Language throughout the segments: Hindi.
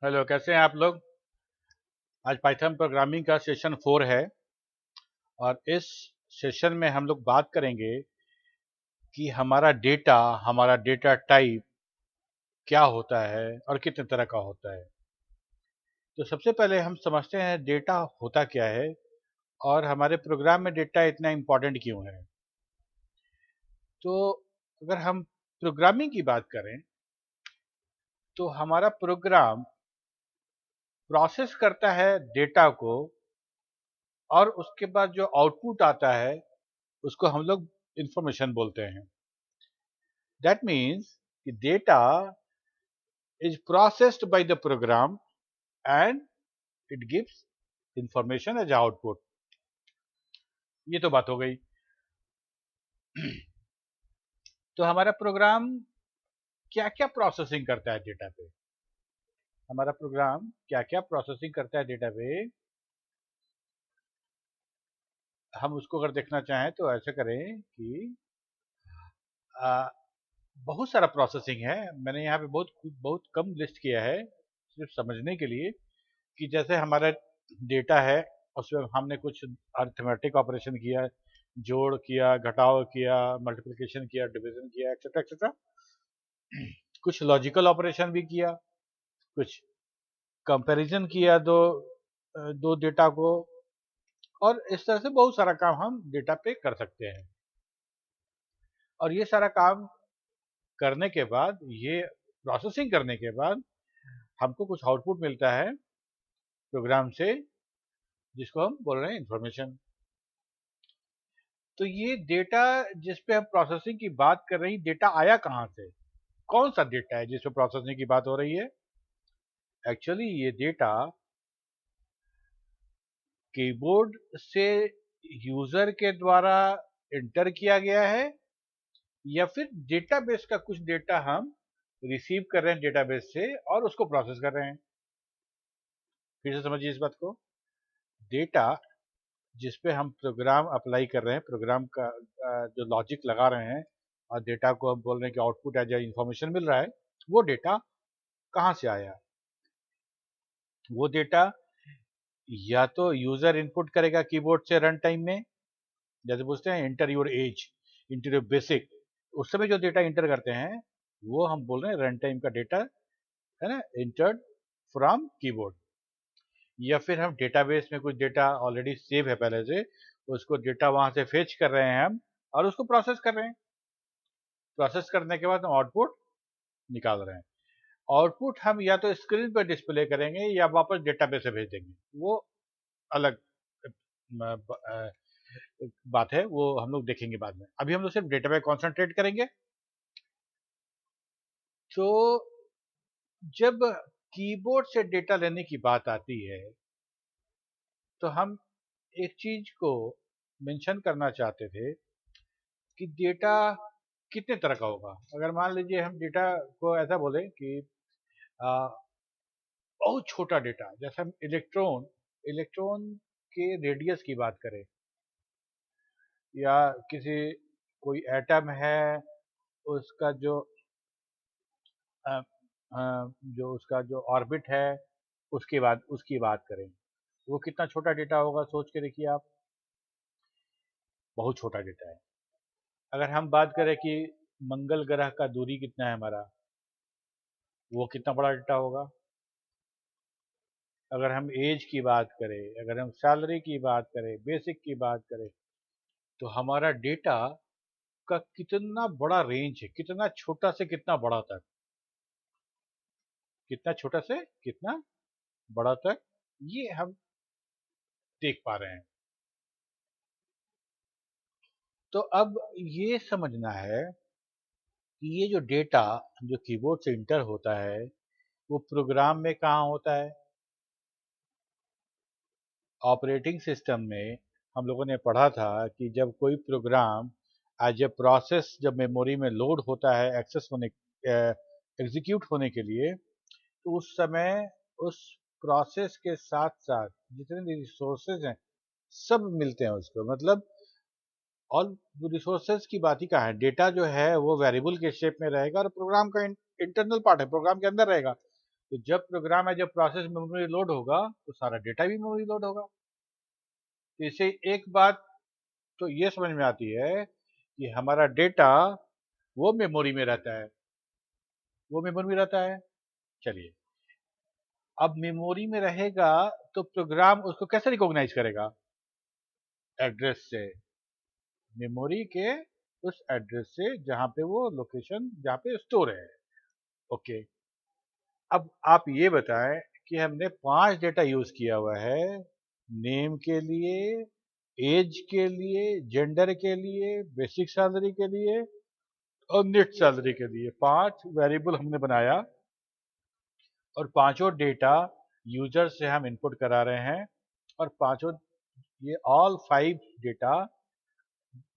हेलो, कैसे हैं आप लोग। आज पाइथन प्रोग्रामिंग का सेशन 4 है और इस सेशन में हम लोग बात करेंगे कि हमारा डेटा टाइप क्या होता है और कितने तरह का होता है। तो सबसे पहले हम समझते हैं डेटा होता क्या है और हमारे प्रोग्राम में डेटा इतना इम्पोर्टेंट क्यों है। तो अगर हम प्रोग्रामिंग की बात करें तो हमारा प्रोग्राम प्रोसेस करता है डेटा को और उसके बाद जो आउटपुट आता है उसको हम लोग इंफॉर्मेशन बोलते हैं। That means the data is processed by the program and it gives information as output. ये तो बात हो गई। तो हमारा प्रोग्राम क्या क्या प्रोसेसिंग करता है डेटा पे। हमारा प्रोग्राम क्या क्या प्रोसेसिंग करता है डेटा पे, हम उसको अगर देखना चाहें तो ऐसे करें कि आ, बहुत सारा प्रोसेसिंग है। मैंने यहाँ पे बहुत बहुत कम लिस्ट किया है सिर्फ समझने के लिए कि जैसे हमारा डेटा है उसमें हमने कुछ अर्थमेटिक ऑपरेशन किया, जोड़ किया, घटाव किया, मल्टीप्लिकेशन किया, डिवीजन किया, एक्सेट्रा एक्सेट्रा। कुछ लॉजिकल ऑपरेशन भी किया, कुछ कंपैरिजन किया दो डेटा को, और इस तरह से बहुत सारा काम हम डेटा पे कर सकते हैं। और ये सारा काम करने के बाद, ये प्रोसेसिंग करने के बाद हमको कुछ आउटपुट मिलता है प्रोग्राम से, जिसको हम बोल रहे हैं इंफॉर्मेशन। तो ये डेटा जिस पे हम प्रोसेसिंग की बात कर रहे हैं, डेटा आया कहाँ से, कौन सा डेटा है जिस पे प्रोसेसिंग की बात हो रही है। एक्चुअली ये डेटा कीबोर्ड से यूजर के द्वारा एंटर किया गया है या फिर डेटाबेस का कुछ डेटा हम रिसीव कर रहे हैं डेटाबेस से और उसको प्रोसेस कर रहे हैं। फिर से समझिए इस बात को। डेटा जिस पे हम प्रोग्राम अप्लाई कर रहे हैं, प्रोग्राम का जो लॉजिक लगा रहे हैं और डेटा को हम बोल रहे हैं कि आउटपुट एज इंफॉर्मेशन मिल रहा है, वो डेटा कहाँ से आया। वो डेटा या तो यूजर इनपुट करेगा कीबोर्ड से रन टाइम में, जैसे पूछते हैं inter your age, inter your basic, उस समय जो डेटा इंटर करते हैं वो हम बोल रहे हैं रन टाइम का डेटा, है ना, इंटर्ड फ्रॉम कीबोर्ड। या फिर हम डेटाबेस में कुछ डेटा ऑलरेडी सेव है पहले से, उसको डेटा वहां से फेच कर रहे हैं हम और उसको प्रोसेस कर रहे हैं। प्रोसेस करने के बाद हम आउटपुट निकाल रहे हैं। आउटपुट हम या तो स्क्रीन पर डिस्प्ले करेंगे या वापस डेटाबेस से भेज देंगे, वो अलग बात है, वो हम लोग देखेंगे बाद में। अभी हम लोग सिर्फ डेटा पे कॉन्सेंट्रेट करेंगे। तो जब कीबोर्ड से डेटा लेने की बात आती है तो हम एक चीज को मेंशन करना चाहते थे कि डेटा कितने तरह का होगा। अगर मान लीजिए हम डेटा को ऐसा बोले कि आ, बहुत छोटा डेटा, जैसे हम इलेक्ट्रॉन इलेक्ट्रॉन के रेडियस की बात करें, या किसी कोई एटम है उसका अ, उसका जो ऑर्बिट है उसकी बात करें, वो कितना छोटा डेटा होगा सोच के देखिए आप। बहुत छोटा डेटा है। अगर हम बात करें कि मंगल ग्रह का दूरी कितना है हमारा, वो कितना बड़ा डेटा होगा। अगर हम एज की बात करें, अगर हम सैलरी की बात करें, बेसिक की बात करें, तो हमारा डेटा का कितना बड़ा रेंज है, कितना छोटा से कितना बड़ा तक, कितना छोटा से कितना बड़ा तक, ये हम देख पा रहे हैं। तो अब ये समझना है कि ये जो डेटा जो कीबोर्ड से इंटर होता है वो प्रोग्राम में कहाँ होता है। ऑपरेटिंग सिस्टम में हम लोगों ने पढ़ा था कि जब कोई प्रोग्राम एज ए प्रोसेस जब मेमोरी में लोड होता है एक्सेस होने एग्जीक्यूट होने के लिए, तो उस समय उस प्रोसेस के साथ साथ जितने भी रिसोर्सेज हैं सब मिलते हैं उसको, मतलब और रिसोर्सेज की बात ही कहाँ है। डेटा जो है वो वेरिएबल के शेप में रहेगा और प्रोग्राम का इंटरनल पार्ट है, प्रोग्राम के अंदर रहेगा। तो जब program as a process memory load होगा तो सारा डेटा भी मेमोरी लोड होगा। तो इससे एक बात तो ये समझ में आती है कि हमारा डेटा वो मेमोरी में रहता है, वो मेमोरी में रहता है। चलिए, अब मेमोरी में रहेगा तो प्रोग्राम उसको कैसे रिकॉग्नाइज करेगा? एड्रेस से, मेमोरी के उस एड्रेस से जहां पे वो लोकेशन जहां पे स्टोर है। ओके, अब आप ये बताएं कि हमने 5 डेटा यूज किया हुआ है, नेम के लिए, एज के लिए, जेंडर के लिए, बेसिक सैलरी के लिए और नेट सैलरी के लिए 5 वेरिएबल हमने बनाया और पांचों डेटा यूजर से हम इनपुट करा रहे हैं और पांचों ये ऑल 5 डेटा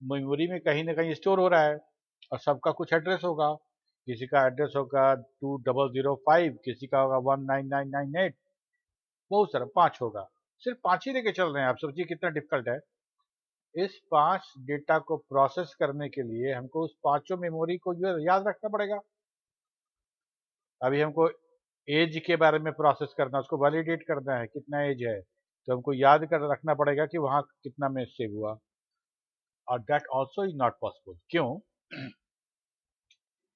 मेमोरी में कहीं ना कहीं स्टोर हो रहा है और सबका कुछ एड्रेस होगा। किसी का एड्रेस होगा 2005, किसी का होगा 19998, बहुत सारा 5 होगा। सिर्फ 5 ही लेके चल रहे हैं, आप सोचिए कितना डिफिकल्ट है। इस 5 डेटा को प्रोसेस करने के लिए हमको उस पांचों मेमोरी को जो याद रखना पड़ेगा। अभी हमको एज के बारे में प्रोसेस करना, उसको वैलिडेट करना है कितना एज है, तो हमको याद कर रखना पड़ेगा कि वहां कितना में सेव हुआ। और that also is not possible. क्यों?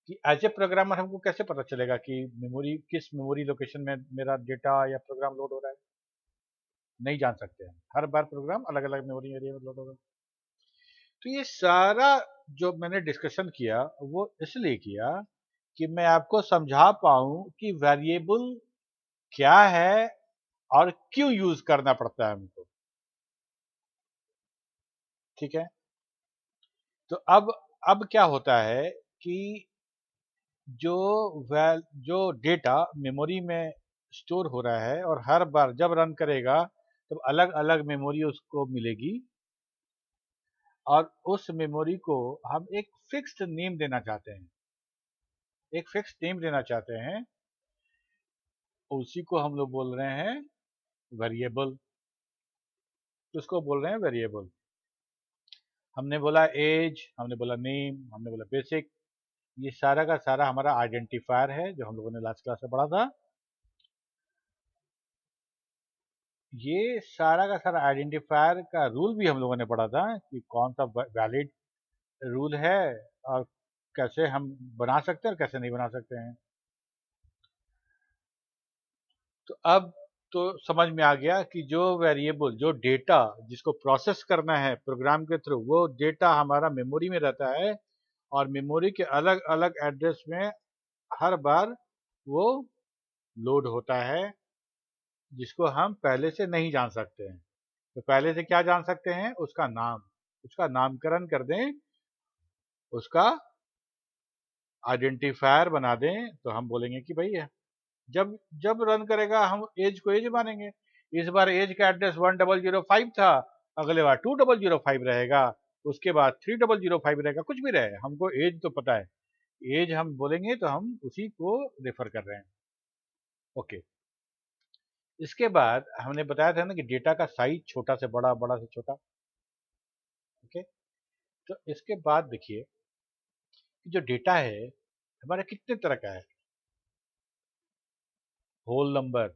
कि एज ए प्रोग्रामर हमको कैसे पता चलेगा कि मेमोरी किस मेमोरी लोकेशन में मेरा डेटा या प्रोग्राम लोड हो रहा है? नहीं जान सकते हैं, हर बार प्रोग्राम अलग अलग मेमोरी एरिया में लोड होगा। तो ये सारा जो मैंने डिस्कशन किया वो इसलिए किया कि मैं आपको समझा पाऊं कि वेरिएबल क्या है और क्यों यूज करना पड़ता है हमको। ठीक है, तो अब क्या होता है कि जो डेटा मेमोरी में स्टोर हो रहा है और हर बार जब रन करेगा तब अलग अलग मेमोरी उसको मिलेगी और उस मेमोरी को हम एक फिक्स्ड नेम देना चाहते हैं, एक फिक्स्ड नेम देना चाहते हैं, उसी को हम लोग बोल रहे हैं वेरिएबल। उसको बोल रहे हैं वेरिएबल। हमने बोला एज, हमने बोला नेम, हमने बोला बेसिक, ये सारा का सारा हमारा आइडेंटिफायर है जो हम लोगों ने लास्ट क्लास में पढ़ा था। ये सारा का सारा आइडेंटिफायर का रूल भी हम लोगों ने पढ़ा था कि कौन सा वैलिड रूल है और कैसे हम बना सकते हैं और कैसे नहीं बना सकते हैं। तो अब तो समझ में आ गया कि जो वेरिएबल, जो डेटा जिसको प्रोसेस करना है प्रोग्राम के थ्रू, वो डेटा हमारा मेमोरी में रहता है और मेमोरी के अलग अलग एड्रेस में हर बार वो लोड होता है, जिसको हम पहले से नहीं जान सकते हैं। तो पहले से क्या जान सकते हैं? उसका नाम, उसका नामकरण कर दें, उसका आइडेंटिफायर बना दें, तो हम बोलेंगे कि भाई है। जब जब रन करेगा हम एज को एज मानेंगे। इस बार एज का एड्रेस 1005 था, अगले बार 2005 रहेगा, उसके बाद 3005 रहेगा, कुछ भी रहे, हमको एज तो पता है। एज हम बोलेंगे तो हम उसी को रेफर कर रहे हैं। ओके, इसके बाद हमने बताया था ना कि डेटा का साइज छोटा से बड़ा, बड़ा से छोटा। ओके, तो इसके बाद देखिए कि जो डेटा है हमारा कितने तरह का है। होल नंबर,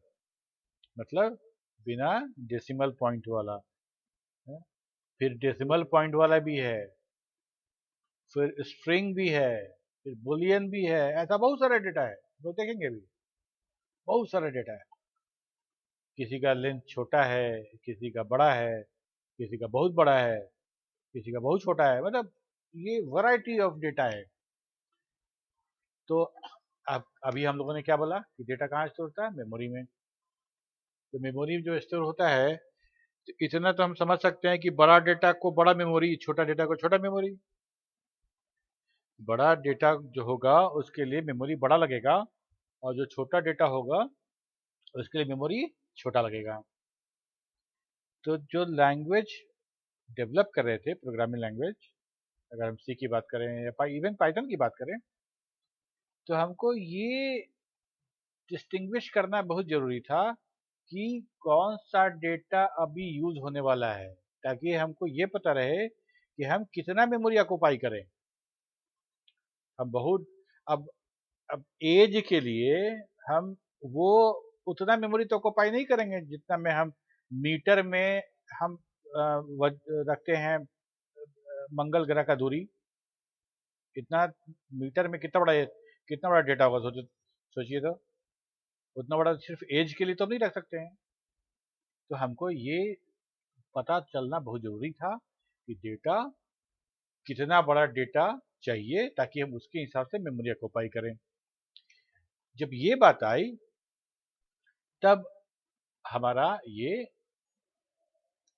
मतलब बिना डेसिमल पॉइंट वाला है। फिर डेसिमल पॉइंट वाला भी है, फिर स्ट्रिंग भी है, फिर बुलियन भी है। ऐसा बहुत सारा डेटा है, तो देखेंगे अभी बहुत सारा डेटा है। किसी का लेंथ छोटा है, किसी का बड़ा है, किसी का बहुत बड़ा है, किसी का बहुत छोटा है, मतलब ये वैरायटी ऑफ डेटा है। तो अब अभी हम लोगों ने क्या बोला कि डेटा कहाँ स्टोर होता है? मेमोरी में। तो मेमोरी में जो स्टोर होता है, तो इतना तो हम समझ सकते हैं कि बड़ा डेटा को बड़ा मेमोरी, छोटा डेटा को छोटा मेमोरी। बड़ा डेटा जो होगा उसके लिए मेमोरी बड़ा लगेगा और जो छोटा डेटा होगा उसके लिए मेमोरी छोटा लगेगा। तो जो लैंग्वेज डेवलप कर रहे थे, प्रोग्रामिंग लैंग्वेज, अगर हम सी की बात करें या इवन पाइथन की बात करें, तो हमको ये डिस्टिंग्विश करना बहुत जरूरी था कि कौन सा डेटा अभी यूज होने वाला है, ताकि हमको ये पता रहे कि हम कितना मेमोरी ऑक्युपाई करें। हम बहुत अब एज के लिए हम वो उतना मेमोरी तो ऑक्यूपाई नहीं करेंगे जितना में हम मीटर में हम रखते हैं मंगल ग्रह का दूरी। इतना मीटर में कितना बड़ा डेटा होगा, सोचिए तो। उतना बड़ा सिर्फ एज के लिए तो हम नहीं रख सकते हैं। तो हमको ये पता चलना बहुत जरूरी था कि डेटा, कितना बड़ा डेटा चाहिए ताकि हम उसके हिसाब से मेमोरी ऑक्यूपाई करें। जब ये बात आई तब हमारा ये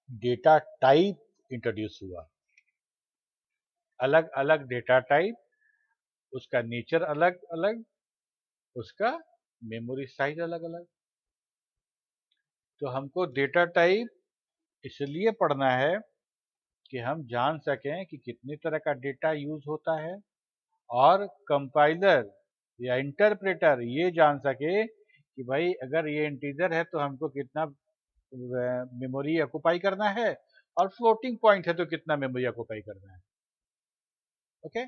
डेटा टाइप इंट्रोड्यूस हुआ। अलग अलग डेटा टाइप, उसका नेचर अलग अलग, उसका मेमोरी साइज अलग अलग। तो हमको डेटा टाइप इसलिए पढ़ना है कि हम जान सकें कि कितने तरह का डेटा यूज होता है, और कंपाइलर या इंटरप्रेटर ये जान सके कि भाई अगर ये इंटीजर है तो हमको कितना मेमोरी ऑक्यूपाई करना है, और फ्लोटिंग पॉइंट है तो कितना मेमोरी ऑक्यूपाई करना है। ओके।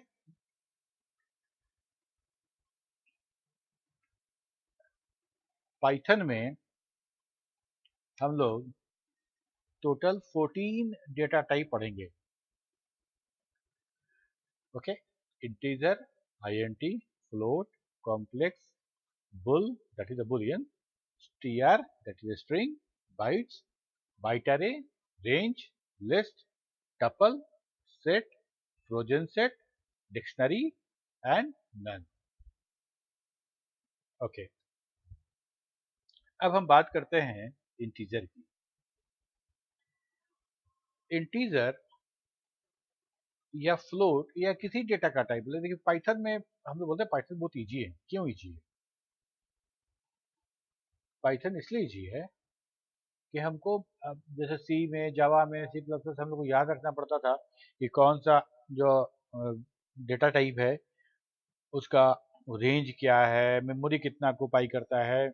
पाइथन में हम लोग टोटल 14 डेटा टाइप पढ़ेंगे। Okay. Integer, int, float, complex, bull that is a boolean, str that is a string, bytes, byte array, range, list, tuple, set, trojan set, dictionary and none। Okay. अब हम बात करते हैं इंटीजर की। इंटीजर या फ्लोट या किसी डेटा का टाइप, देखिए पाइथन में हम लोग बोलते हैं पाइथन बहुत इजी है। क्यों इजी है? पाइथन इसलिए इजी है कि हमको जैसे सी में, जावा में, सी प्लस प्लस हम लोग को याद रखना पड़ता था कि कौन सा जो डेटा टाइप है उसका रेंज क्या है, मेमोरी कितना ऑक्यूपाई करता है,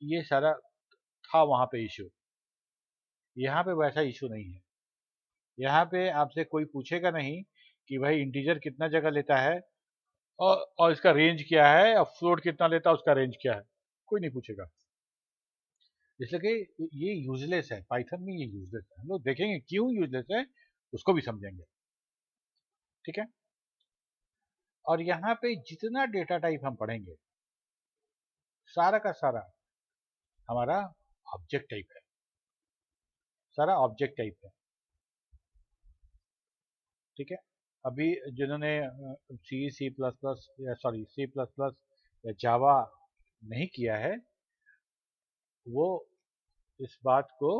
ये सारा था वहाँ पे इशू। यहाँ पे वैसा इशू नहीं है। यहाँ पे आपसे कोई पूछेगा नहीं कि भाई इंटीजर कितना जगह लेता है और इसका रेंज क्या है, और फ्लोट कितना लेता है उसका रेंज क्या है, कोई नहीं पूछेगा। इसलिए कि ये यूजलेस है, पाइथन में ये यूजलेस है। हम लोग देखेंगे क्यों यूजलेस है, उसको भी समझेंगे। ठीक है। और यहाँ पे जितना डेटा टाइप हम पढ़ेंगे सारा का सारा हमारा ऑब्जेक्ट टाइप है, सारा ऑब्जेक्ट टाइप है। ठीक है। अभी जिन्होंने सी प्लस प्लस या सॉरी सी प्लस प्लस या जावा नहीं किया है वो इस बात को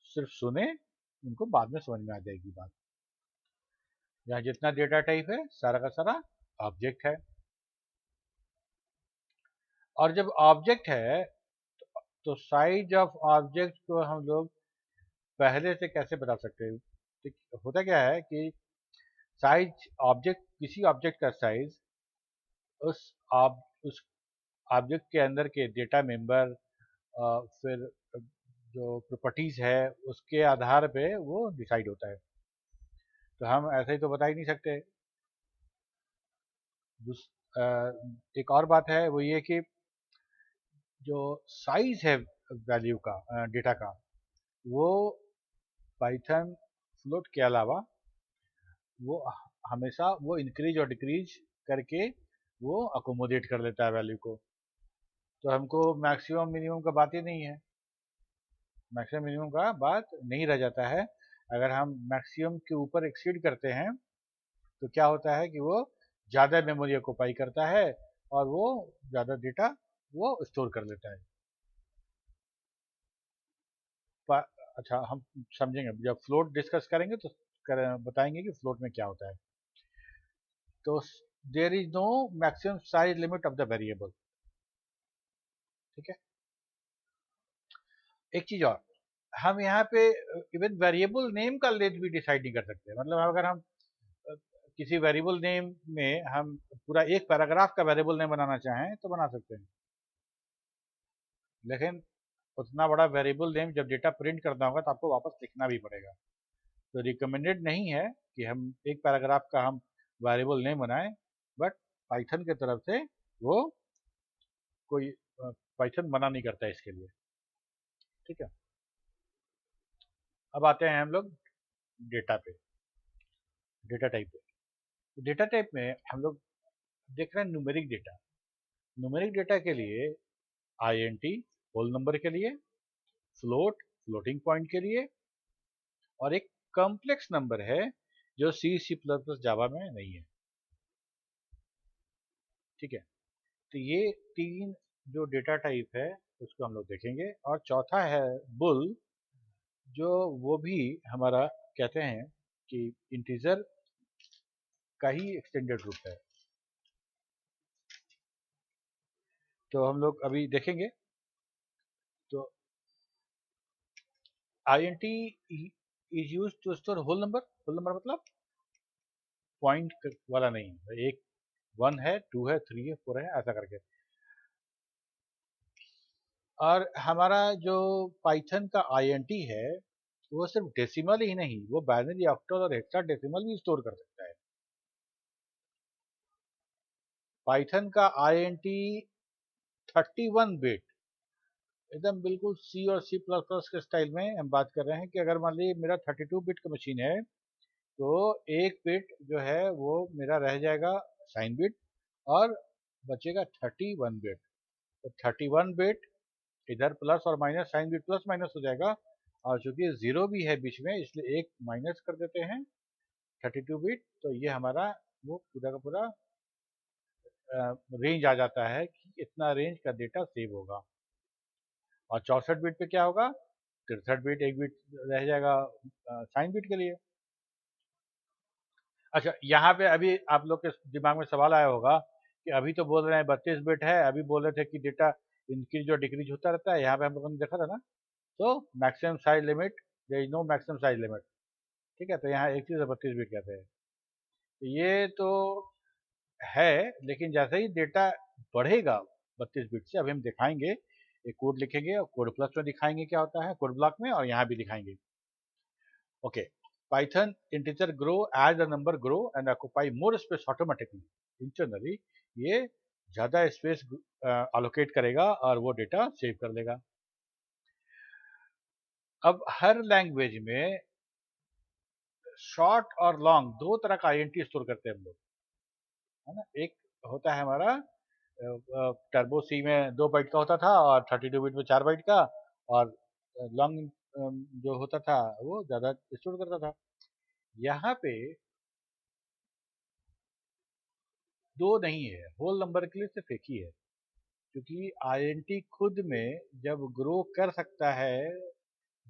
सिर्फ सुने, उनको बाद में समझ में आ जाएगी बात। यहाँ जितना डेटा टाइप है सारा का सारा ऑब्जेक्ट है। और जब ऑब्जेक्ट है तो साइज ऑफ ऑब्जेक्ट को हम लोग पहले से कैसे बता सकते हैं? ठीक, होता क्या है कि साइज ऑब्जेक्ट, किसी ऑब्जेक्ट का साइज उस ऑब्जेक्ट के अंदर के डेटा मेंबर, फिर जो प्रॉपर्टीज है उसके आधार पे वो डिसाइड होता है। तो हम ऐसे ही तो बता ही नहीं सकते। एक और बात है वो ये कि जो साइज है वैल्यू का, डेटा का, वो पाइथन फ्लोट के अलावा वो हमेशा वो इंक्रीज और डिक्रीज करके वो अकोमोडेट कर लेता है वैल्यू को। तो हमको मैक्सिमम मिनिमम का बात ही नहीं है, मैक्सिमम मिनिमम का बात नहीं रह जाता है। अगर हम मैक्सिमम के ऊपर एक्सीड करते हैं तो क्या होता है कि वो ज़्यादा मेमोरी ऑक्यूपाई करता है और वो ज़्यादा डेटा वो स्टोर कर लेता है। अच्छा, हम समझेंगे जब फ्लोट डिस्कस करेंगे तो बताएंगे कि फ्लोट में क्या होता है। तो there is no maximum size limit of the variable. ठीक है। एक चीज और, हम यहाँ पे इवन वेरिएबल नेम का लेंथ भी डिसाइड नहीं कर सकते। मतलब अगर हम किसी वेरिएबल नेम में हम पूरा एक पैराग्राफ का वेरिएबल नेम बनाना चाहें तो बना सकते हैं, लेकिन उतना बड़ा वेरिएबल नेम जब डेटा प्रिंट करना होगा तो आपको वापस लिखना भी पड़ेगा। तो रिकमेंडेड नहीं है कि हम एक पैराग्राफ का हम वेरिएबल नेम बनाएं, बट पाइथन की तरफ से वो कोई पाइथन मना नहीं करता है इसके लिए। ठीक है, अब आते हैं हम लोग डेटा पे, डेटा टाइप पे। डेटा टाइप में हम लोग देख रहे हैं न्यूमेरिक डेटा। न्यूमेरिक डेटा के लिए आईएनटी होल नंबर के लिए, फ्लोट फ्लोटिंग पॉइंट के लिए, और एक कॉम्प्लेक्स नंबर है जो सी सी प्लस प्लस जावा में नहीं है। ठीक है, तो ये तीन जो डेटा टाइप है उसको हम लोग देखेंगे। और चौथा है बुल, जो वो भी हमारा कहते हैं कि इंटीजर का ही एक्सटेंडेड रूप है। तो हम लोग अभी देखेंगे। तो int is use to store whole number. Whole number मतलब पॉइंट वाला नहीं है, एक 1 है, 2 है, 3 है, 4 है, ऐसा करके। और हमारा जो पाइथन का int है वो सिर्फ डेसिमल ही नहीं, वो बाइनरी, ऑक्टल और हेक्साडेसिमल भी स्टोर कर सकता है। पाइथन का int 31 बिट, एकदम बिल्कुल सी और सी प्लस प्लस के स्टाइल में हम बात कर रहे हैं कि अगर मान लीजिए मेरा 32 बिट का मशीन है तो एक बिट जो है वो मेरा रह जाएगा साइन बिट और बचेगा 31 बिट। तो 31 बिट इधर प्लस और minus, sign bit plus minus हो जाएगा, और चूंकि जीरो भी है बीच में इसलिए एक माइनस कर देते हैं 32 बिट। तो ये हमारा वो पूरा का पूरा रेंज आ जाता है कि इतना रेंज का डेटा सेव होगा। और 64 बिट पे क्या होगा, 63 बिट, एक बिट रह जाएगा साइन बिट के लिए। अच्छा, यहाँ पे अभी आप लोग के दिमाग में सवाल आया होगा कि अभी तो बोल रहे हैं 32 बिट है, अभी बोल रहे थे कि डेटा इंक्रीज और डिक्रीज होता रहता है। यहाँ पे हम लोगों ने देखा था ना, तो maximum size limit, there is no maximum size limit. ठीक है, तो यहाँ एक चीज़ 32 बिट कहते हैं। तो ये तो है, लेकिन जैसे ही डेटा बढ़ेगा 32 बिट से, अभी हम दिखाएंगे, एक कोड लिखेंगे और कोड प्लस में दिखाएंगे क्या होता है कोड ब्लॉक में, और यहाँ भी दिखाएंगे। Okay, Python integer grow as the number grow and occupy more space automatically internally. ये ज़्यादा स्पेस अलोकेट करेगा और वो डेटा सेव कर लेगा। अब हर लैंग्वेज में शॉर्ट और लॉन्ग दो तरह का आईएनटी स्टोर करते हैं हम लोग, है ना। एक होता है हमारा टर्बो सी में 2 बाइट का होता था और 32 बिट में 4 बाइट का, और लॉन्ग जो होता था वो ज़्यादा स्टोर करता था। यहाँ पे दो नहीं है, होल नंबर के लिए सिर्फ एक ही है, क्योंकि आईएनटी खुद में जब ग्रो कर सकता है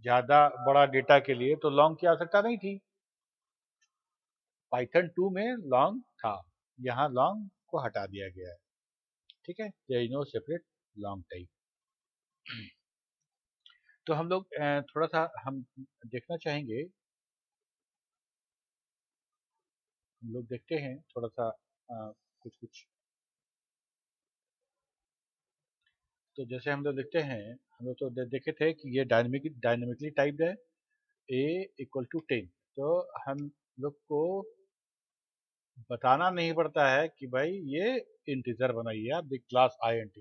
ज़्यादा बड़ा डेटा के लिए तो लॉन्ग की आवश्यकता नहीं थी। पाइथन 2 में लॉन्ग था, यहाँ लॉन्ग को हटा दिया गया है। ठीक है, there is no separate long type. तो हम लोग थोड़ा सा हम देखना चाहेंगे, हम लोग देखते हैं थोड़ा सा कुछ कुछ। तो जैसे हम लोग देखते हैं, हम लोग तो देखे थे कि ये डायनेमिकली टाइप्ड है, a इक्वल टू 10। तो हम लोग को बताना नहीं पड़ता है कि भाई ये इंटीजर बनाइए आप द क्लास int।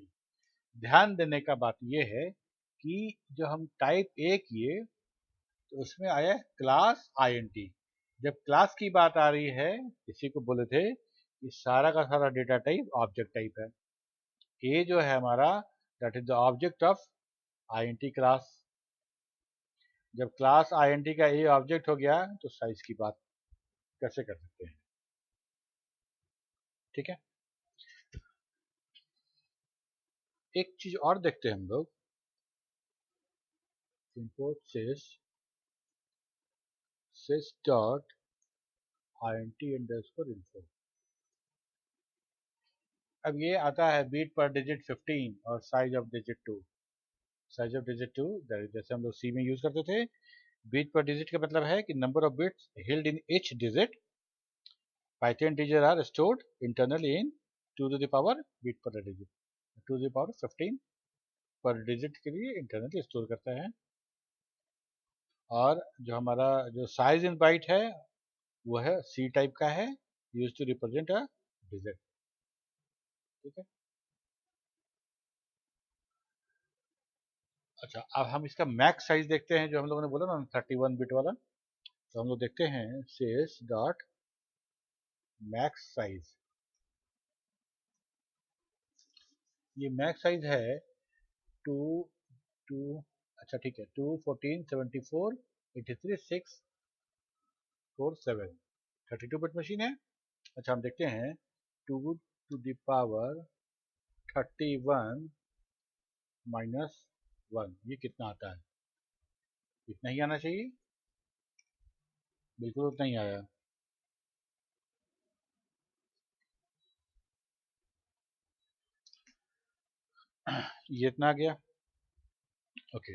ध्यान देने का बात ये है कि जो हम टाइप ए किए तो उसमें आया क्लास int। जब क्लास की बात आ रही है, इसी को बोले थे कि सारा का सारा डेटा टाइप ऑब्जेक्ट टाइप है। ए जो है हमारा, that is the object of int class. जब क्लास int का ए ऑब्जेक्ट हो गया तो साइज की बात कैसे कर सकते हैं। ठीक है, एक चीज और देखते हैं हम लोग, import sys dot int underscore info। अब ये आता है बीट पर डिजिट 15 और size of digit 2। Size of digit 2 जैसे हम लोग सी में यूज करते थे। बीट पर डिजिट का मतलब है कि number of bits held in each digit. Python integer are stored internally in 2 to the power bit per digit, 2 to the power 15 पर डिजिट के लिए इंटरनली स्टोर करता है। और जो हमारा जो साइज इन बाइट है वो है सी टाइप का है, use to represent a digit. ठीक है, अच्छा, अब हम इसका मैक्स साइज देखते हैं, जो हम लोगों ने बोला ना 31 बिट वाला। तो हम लोग देखते हैं sys डॉट मैक्स साइज। ये मैक्स साइज है टू टू अच्छा ठीक है, 2 14 74 83 6 4 7 32 बिट मशीन है। अच्छा, हम देखते हैं 2 to the power 31 -1 ये कितना आता है। इतना ही आना चाहिए, बिल्कुल उतना ही आया। ये इतना आ गया। ओके।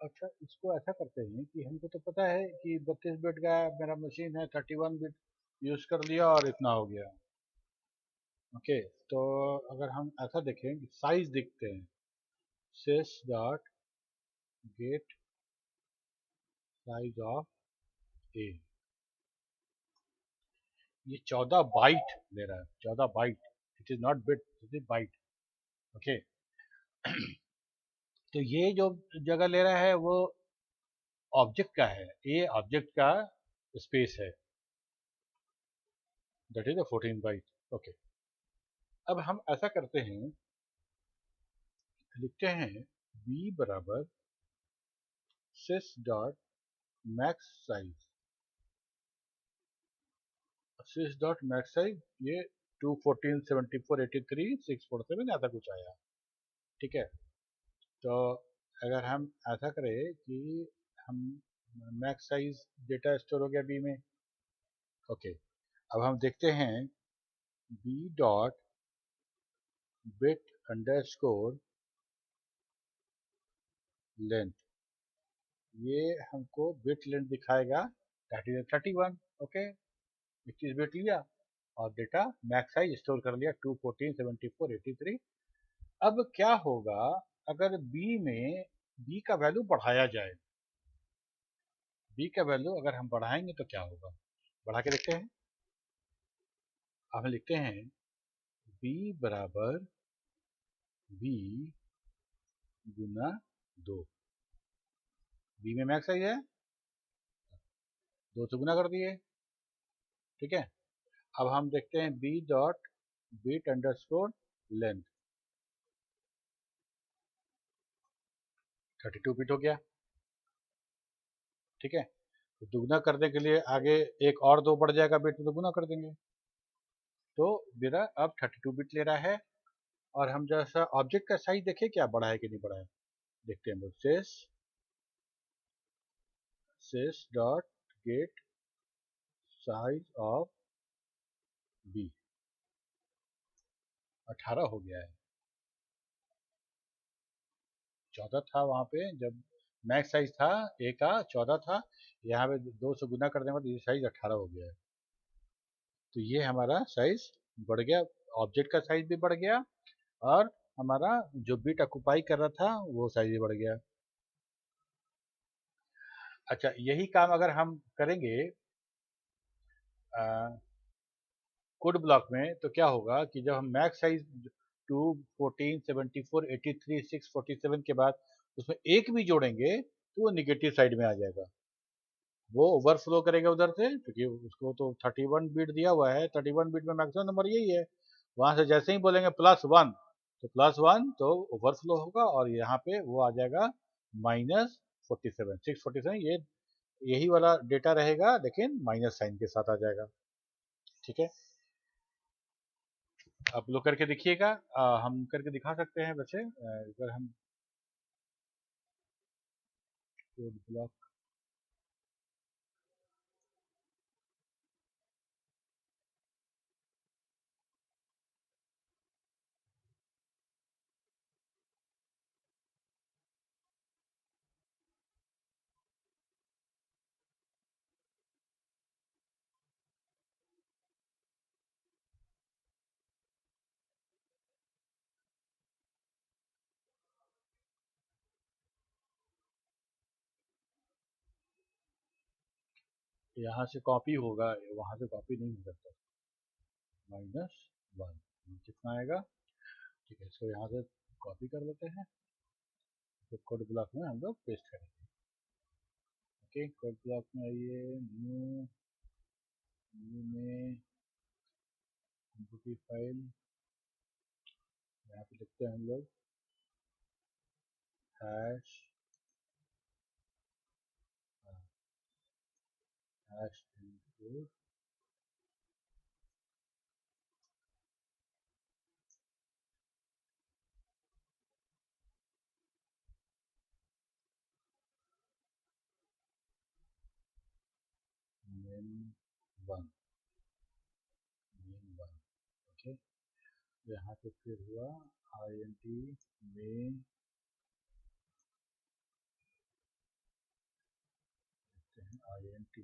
अच्छा, इसको ऐसा करते हैं कि हमको तो पता है कि 32 बिट का मेरा मशीन है, 31 बिट यूज कर लिया और इतना हो गया। ओके, तो अगर हम ऐसा देखें कि साइज देखते हैं, sys dot get size of a, ये 14 बाइट ले रहा है, 14 byte. It is not bit, it is byte. Okay, तो ये जो जगह ले रहा है वो ऑब्जेक्ट का है, ये ऑब्जेक्ट का स्पेस है, दैट इज 14 बाइट। ओके, अब हम ऐसा करते हैं, लिखते हैं b बराबर sys dot max size. sys dot max size ये 2 14 74 83 6 4 7 ऐसा कुछ आया। ठीक है, तो अगर हम ऐसा करें कि हम मैक्स साइज डेटा स्टोर हो गया बी में। ओके, अब हम देखते हैं B dot bit underscore length, ये हमको बिट लेंथ दिखाएगा, दैट इज 31। ओके, 21 बिट लिया और डेटा मैक्स साइज स्टोर कर लिया 2 14 74 83। अब क्या होगा अगर बी में बी का वैल्यू बढ़ाया जाए, बी का वैल्यू अगर हम बढ़ाएंगे तो क्या होगा, बढ़ा के देखते हैं। अब हम लिखते हैं बी बराबर बी गुना 2। बी में मैक्स साइज है, 2 से गुना कर दिए। ठीक है, अब हम देखते हैं B dot bit underscore length, 32 bit हो गया। ठीक है, तो दुगना करने के लिए आगे एक और 2 बढ़ जाएगा बिट, तो गुना कर देंगे। तो मेरा अब 32 बिट ले रहा है। और हम जैसा ऑब्जेक्ट का साइज देखें क्या बढ़ा है कि नहीं बढ़ा है, देखते हैं। sys dot get size of B 18 हो गया है। 14 था वहाँ पे जब मैक्स साइज था, ए का 14 था, यहाँ पे 2 से गुना करने के बाद ये साइज 18 हो गया है। तो ये हमारा साइज बढ़ गया, ऑब्जेक्ट का साइज भी बढ़ गया और हमारा जो बिट ऑक्युपाई कर रहा था वो साइज भी बढ़ गया। अच्छा, यही काम अगर हम करेंगे कोड ब्लॉक में तो क्या होगा कि जब हम मैक्स साइज 2 14 74 83 6 47 के बाद उसमें एक भी जोड़ेंगे तो वो निगेटिव साइड में आ जाएगा, वो ओवरफ्लो करेगा उधर से, क्योंकि उसको तो 31 बिट दिया हुआ है, 31 बिट में मैक्सिमम नंबर यही है। वहां से जैसे ही बोलेंगे +1 तो +1 तो ओवरफ्लो होगा और यहाँ पे वो आ जाएगा -47 647। ये यही वाला डेटा रहेगा लेकिन माइनस साइन के साथ आ जाएगा। ठीक है, आप लोग करके दिखिएगा। हम करके दिखा सकते हैं बच्चे, अगर हम कोड ब्लॉक यहाँ से कॉपी होगा, वहां से कॉपी नहीं हो सकता। -1 कितना आएगा। ठीक है, इसको यहाँ से कॉपी कर लेते हैं, तो कोड ब्लॉक में हम लोग पेस्ट करेंगे। ओके, कोड ब्लॉक में आइए, न्यू में एमपी फाइल, यहाँ पे लिखते हैं हम लोग हैश इनपुट main1 ओके। यहाँ पे फिर हुआ int main, int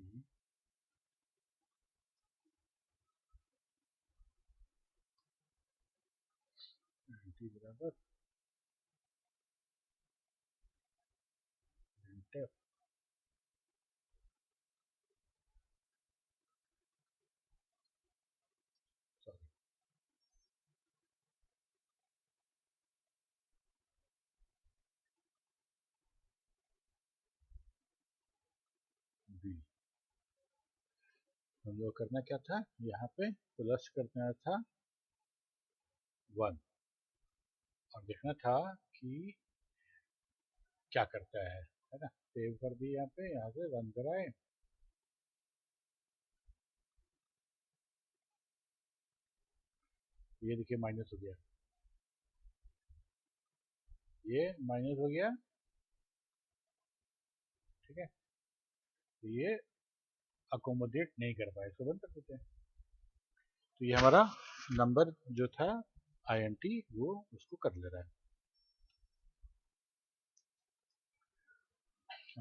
बराबर printf, सॉरी b। हम लोग करना क्या था, यहाँ पे प्लस करना था 1 और देखना था कि क्या करता है ना। सेव कर दिए, यहाँ से रन कराए, ये देखिए माइनस हो गया, ये माइनस हो गया। ठीक है, तो ये अकोमोडेट नहीं कर पाए, इसको बंद कर देते हैं। तो ये हमारा नंबर जो था int वो उसको कर ले रहा है।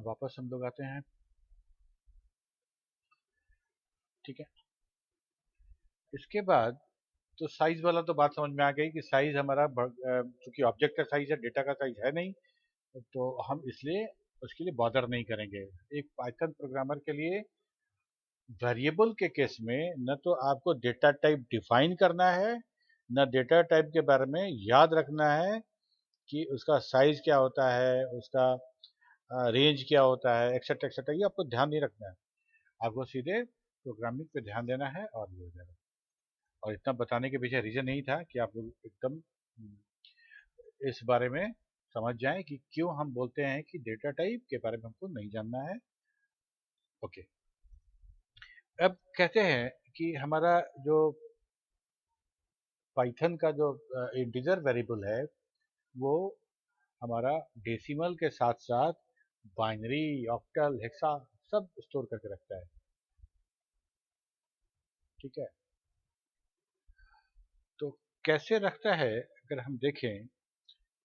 वापस हम लोग आते हैं। ठीक है, इसके बाद तो साइज वाला तो बात समझ में आ गई कि साइज हमारा चूंकि ऑब्जेक्ट का साइज है, डेटा का साइज है नहीं, तो हम इसलिए उसके लिए बॉदर नहीं करेंगे। एक पाइथन प्रोग्रामर के लिए वेरिएबल के केस में न तो आपको डेटा टाइप डिफाइन करना है, न डेटा टाइप के बारे में याद रखना है कि उसका साइज क्या होता है, उसका रेंज क्या होता है, एक्सेट्रा एक्सेट्रा, ये आपको ध्यान नहीं रखना है। आपको सीधे प्रोग्रामिंग पे ध्यान देना है और ये हो जाएगा। और इतना बताने के पीछे रीजन यही था कि आप लोग एकदम इस बारे में समझ जाएं कि क्यों हम बोलते हैं कि डेटा टाइप के बारे में हमको नहीं जानना है। ओके, अब कहते हैं कि हमारा जो पाइथन का जो इंटीजर वेरिएबल है वो हमारा डेसिमल के साथ साथ बाइनरी, ऑक्टल, हेक्सा सब स्टोर करके रखता है। ठीक है, तो कैसे रखता है अगर हम देखें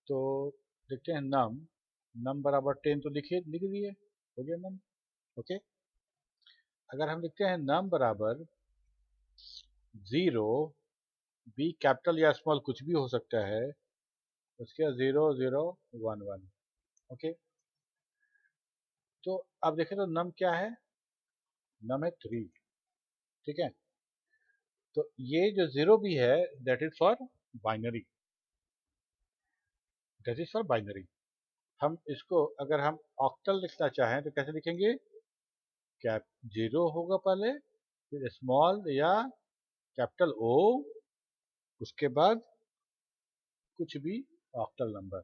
तो देखते हैं नम बराबर 10 तो लिख दिए, हो गया नम। ओके, अगर हम लिखते हैं नम बराबर 0, बी कैपिटल या स्मॉल कुछ भी हो सकता है, उसके बाद 0 0 1 1। ओके, तो अब देखें तो नम क्या है, नम है 3। ठीक है, तो ये जो 0 भी है that is for binary, that is for binary. हम इसको अगर हम ऑक्टल लिखना चाहें तो कैसे लिखेंगे, कैप 0 होगा पहले, फिर स्मॉल या कैपिटल ओ, उसके बाद कुछ भी ऑक्टल नंबर।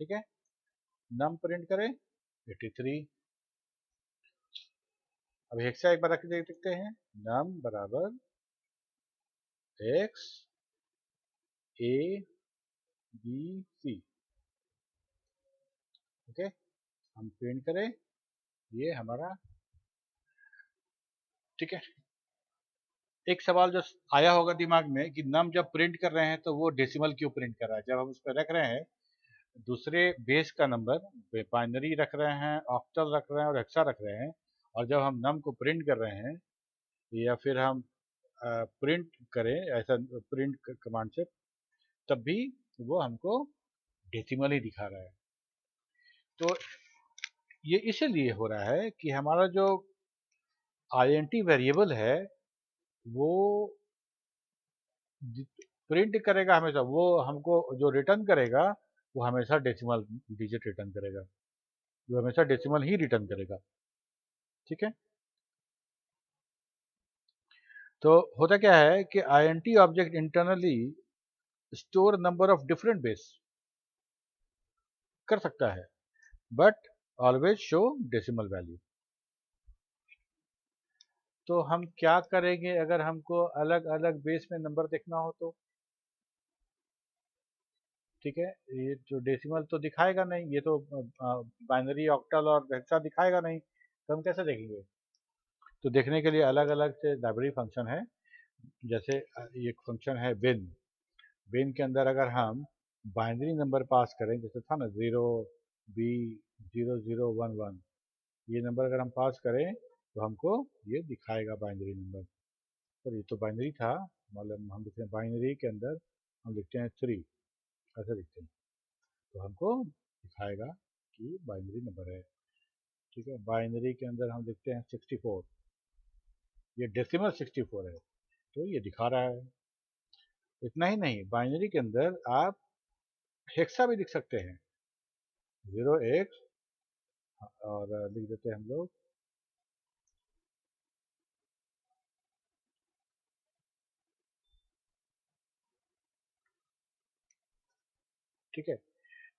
ठीक है, नम प्रिंट करें 83। अब हेक्सा एक बार रख देखते हैं, नम बराबर X A B C. Okay, हम प्रिंट करें, ये हमारा। ठीक है, एक सवाल जो आया होगा दिमाग में कि नम जब प्रिंट कर रहे हैं तो वो डेसिमल क्यों प्रिंट कर रहा है, जब हम उस पर रख रहे हैं दूसरे बेस का नंबर, बाइनरी रख रहे हैं, ऑक्टल रख रहे हैं और हेक्सा रख रहे हैं, और जब हम नम को प्रिंट कर रहे हैं या फिर हम प्रिंट करें ऐसा प्रिंट कमांड से, तब भी वो हमको डेसिमल ही दिखा रहा है। तो ये इसलिए हो रहा है कि हमारा जो int वेरिएबल है वो प्रिंट करेगा हमेशा, वो हमको जो रिटर्न करेगा वो हमेशा डेसिमल डिजिट रिटर्न करेगा, जो हमेशा डेसिमल ही रिटर्न करेगा। ठीक है, तो होता क्या है कि INT object internally store number of different base कर सकता है, but always show decimal value. तो हम क्या करेंगे अगर हमको अलग अलग बेस में नंबर देखना हो तो? ठीक है, ये जो डेसिमल तो दिखाएगा नहीं, ये तो बाइनरी, ऑक्टल और हेक्सा दिखाएगा नहीं, तो हम कैसे देखेंगे? तो देखने के लिए अलग अलग से लाइब्रेरी फंक्शन है। जैसे एक फंक्शन है बिन। बिन के अंदर अगर हम बाइनरी नंबर पास करें, जैसे था ना 0B0011, ये नंबर अगर हम पास करें तो हमको ये दिखाएगा बाइनरी नंबर। पर ये तो बाइनरी था, मतलब हम लिखते हैं बाइनरी के अंदर हम लिखते हैं 3, ऐसे लिखते हैं, तो हमको दिखाएगा कि बाइनरी नंबर है। ठीक है, बाइनरी के अंदर हम लिखते हैं 64, ये डेसिमल 64 है, तो ये दिखा रहा है। इतना ही नहीं, बाइनरी के अंदर आप हेक्सा भी लिख सकते हैं, 0x, और लिख देते हैं हम लोग ठीक है।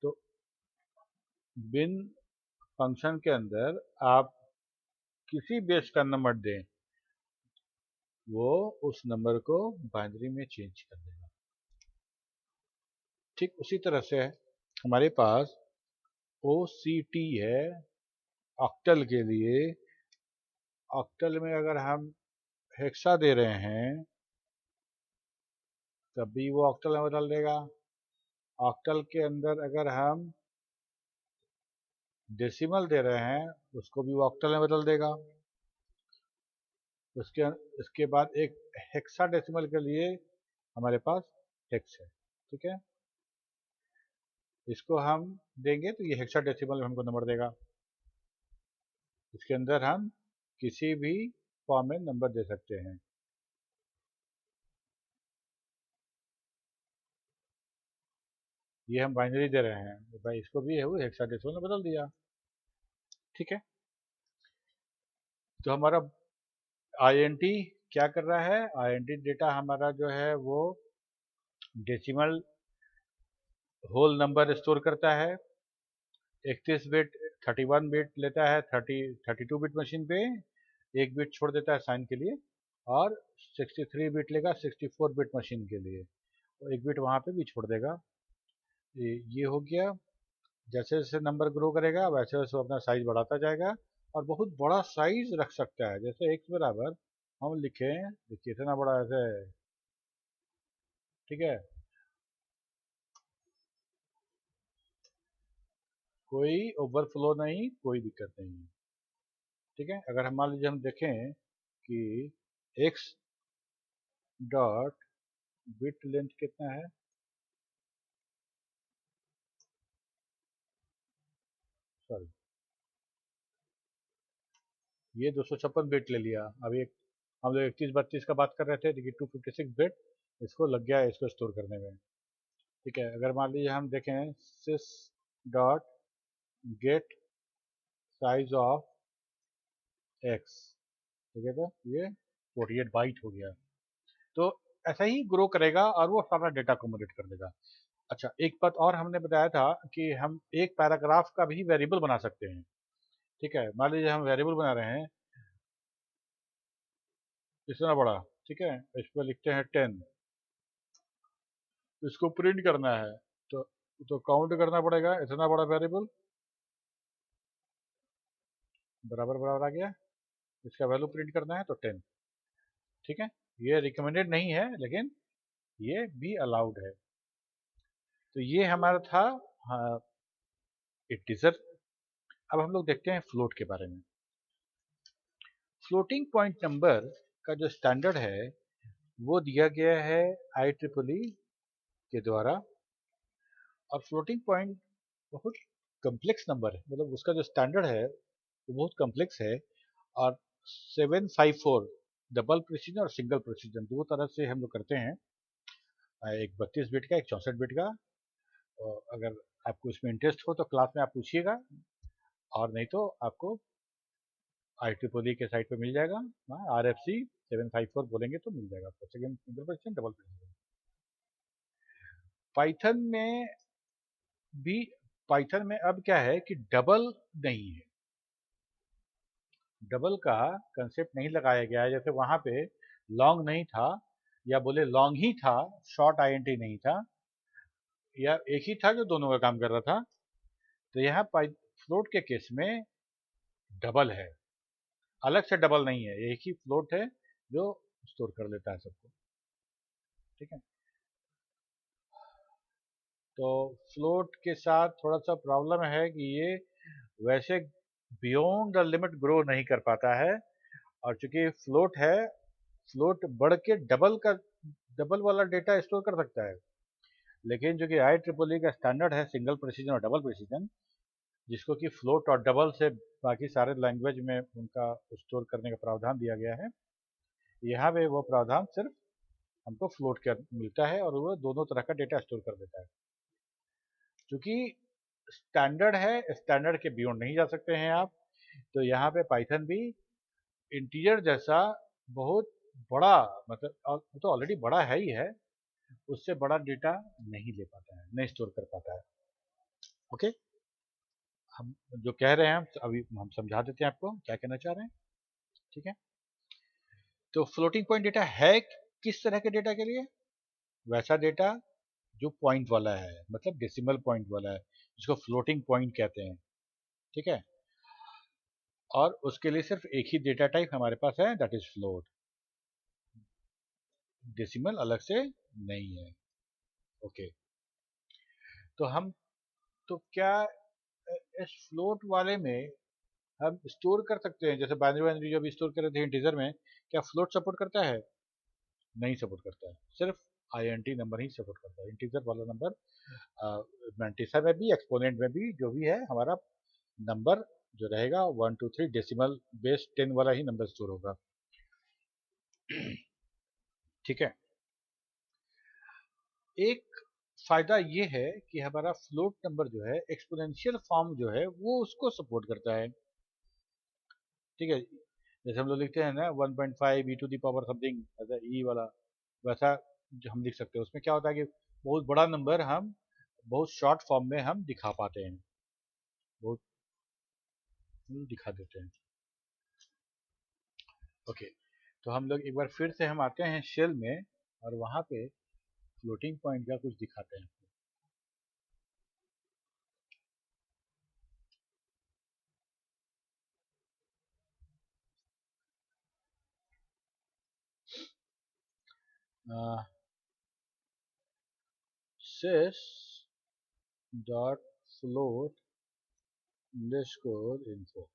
तो बिन फंक्शन के अंदर आप किसी बेस का नंबर दें, वो उस नंबर को बाइनरी में चेंज कर देगा। ठीक उसी तरह से हमारे पास OCT है ऑक्टल के लिए। ऑक्टल में अगर हम हेक्सा दे रहे हैं तब भी वो ऑक्टल में बदल देगा। ऑक्टल के अंदर अगर हम डेसिमल दे रहे हैं उसको भी वो ऑक्टल में बदल देगा। उसके इसके बाद एक हेक्सा डेसिमल के लिए हमारे पास हेक्स है। ठीक है, इसको हम देंगे तो ये हेक्सा डेसिमल में हमको नंबर देगा। इसके अंदर हम किसी भी फॉर्म में नंबर दे सकते हैं। ये हम बाइनरी दे रहे हैं तो भाई इसको भी है हेक्साडेसिमल में बदल दिया। ठीक है, तो हमारा आईएनटी क्या कर रहा है? आईएनटी डेटा हमारा जो है वो डेसिमल होल नंबर स्टोर करता है। 31 बिट, 31 बिट लेता है 32 बिट मशीन पे, एक बिट छोड़ देता है साइन के लिए, और 63 बिट लेगा 64 बिट मशीन के लिए, तो एक बिट वहाँ पे भी छोड़ देगा। ये हो गया। जैसे जैसे नंबर ग्रो करेगा वैसे वैसे वो अपना साइज बढ़ाता जाएगा और बहुत बड़ा साइज रख सकता है। जैसे x बराबर हम लिखें, देखिए इतना बड़ा ऐसे, ठीक है, कोई ओवरफ्लो नहीं, कोई दिक्कत नहीं है। ठीक है, अगर हम मान लीजिए हम देखें कि x डॉट बिट लेंथ कितना है, सॉरी ये 256 बिट ले लिया। अभी एक हम लोग 31-32 का बात कर रहे थे, देखिए 256 बिट इसको लग गया है इसको स्टोर करने में। ठीक है, अगर मान लीजिए हम देखें sys dot get size of x, ठीक है, तो ये 48 बाइट हो गया। तो ऐसा ही ग्रो करेगा और वो सारा डेटा अकोमोडेट कर देगा। अच्छा, एक बात और हमने बताया था कि हम एक पैराग्राफ का भी वेरिएबल बना सकते हैं। ठीक है, मान लीजिए हम वेरिएबल बना रहे हैं इतना बड़ा, ठीक है, इस पर लिखते हैं 10, इसको प्रिंट करना है तो काउंट करना पड़ेगा इतना बड़ा वेरिएबल, बराबर बराबर आ गया, इसका वैल्यू प्रिंट करना है तो 10। ठीक है, ये रिकमेंडेड नहीं है लेकिन ये भी अलाउड है। तो ये हमारा था इंटीजर। अब हम लोग देखते हैं फ्लोट के बारे में। फ्लोटिंग पॉइंट नंबर का जो स्टैंडर्ड है वो दिया गया है IEEE के द्वारा, और फ्लोटिंग पॉइंट बहुत कम्प्लेक्स नंबर है, मतलब उसका जो स्टैंडर्ड है वो बहुत कम्प्लेक्स है। और 754 डबल प्रिसीजन और सिंगल प्रिसीजन दो तरह से हम लोग करते हैं, एक 32 बिट का, एक 64 बिट का। और अगर आपको इसमें इंटरेस्ट हो तो क्लास में आप पूछिएगा, और नहीं तो आपको IEEE के साइट पे मिल जाएगा। RFC 754 बोलेंगे तो मिल जाएगा आपको, second single precision, double precision. Python में भी, पाइथन में अब क्या है कि डबल नहीं है, डबल का कंसेप्ट नहीं लगाया गया है। जैसे वहां पे लॉन्ग नहीं था, या बोले लॉन्ग ही था, शॉर्ट INT नहीं था, या एक ही था जो दोनों का काम कर रहा था। तो यहाँ फ्लोट के केस में डबल है, अलग से डबल नहीं है, एक ही फ्लोट है जो स्टोर कर लेता है सबको। ठीक है, तो फ्लोट के साथ थोड़ा सा प्रॉब्लम है कि ये वैसे बियॉन्ड द लिमिट ग्रो नहीं कर पाता है, और चूंकि फ्लोट है, फ्लोट बढ़ के डबल का, डबल वाला डेटा स्टोर कर सकता है। लेकिन जो कि IEEE का स्टैंडर्ड है सिंगल प्रिसीजन और डबल प्रिसीजन, जिसको कि फ्लोट और डबल से बाकी सारे लैंग्वेज में उनका स्टोर करने का प्रावधान दिया गया है, यहाँ पे वो प्रावधान सिर्फ हमको फ्लोट का मिलता है, और वो दोनों तरह का डेटा स्टोर कर देता है। क्योंकि स्टैंडर्ड है, स्टैंडर्ड के बियॉन्ड नहीं जा सकते हैं आप, तो यहाँ पे पाइथन भी इंटीजर जैसा बहुत बड़ा, मतलब वो तो ऑलरेडी बड़ा है ही है, उससे बड़ा डेटा नहीं ले पाता है, नहीं स्टोर कर पाता है। ओके, हम जो कह रहे हैं अभी हम समझा देते हैं आपको क्या कहना चाह रहे हैं। ठीक है, तो फ्लोटिंग पॉइंट डेटा है किस तरह के डेटा के लिए? वैसा डेटा जो पॉइंट वाला है, मतलब डेसिमल पॉइंट वाला है, जिसको फ्लोटिंग पॉइंट कहते हैं। ठीक है, और उसके लिए सिर्फ एक ही डेटा टाइप हमारे पास है, दैट इज फ्लोट, डेसिमल अलग से नहीं है। ओके, तो हम, तो क्या इस फ्लोट वाले में हम स्टोर कर सकते हैं, जैसे बाइनरी वाइनरी जो भी स्टोर कर रहे थे इंटीजर में, क्या फ्लोट सपोर्ट करता है? नहीं सपोर्ट करता है, सिर्फ INT नंबर ही सपोर्ट करता है, इंटीजर वाला नंबर। मैंटिसा में भी, एक्सपोनेंट में भी, जो भी है हमारा नंबर जो रहेगा 1 2 3 डेसिमल बेस 10 वाला ही नंबर स्टोर होगा। ठीक है, एक फायदा ये है कि हमारा फ्लोट नंबर जो है एक्सपोनेंशियल फॉर्म जो है वो उसको सपोर्ट करता है। ठीक है, जैसे हम लोग लिखते हैं ना 1.5 ई टू दी पावर समथिंग, ऐसा ई वाला, वैसा जो हम लिख सकते हैं। उसमें क्या होता है कि बहुत बड़ा नंबर हम बहुत शॉर्ट फॉर्म में हम दिखा पाते हैं, बहुत दिखा देते हैं। ओके, तो हम लोग एक बार फिर से हम आते हैं शेल में, और वहाँ पे फ्लोटिंग पॉइंट का कुछ दिखाते हैं। sys dot float underscore info,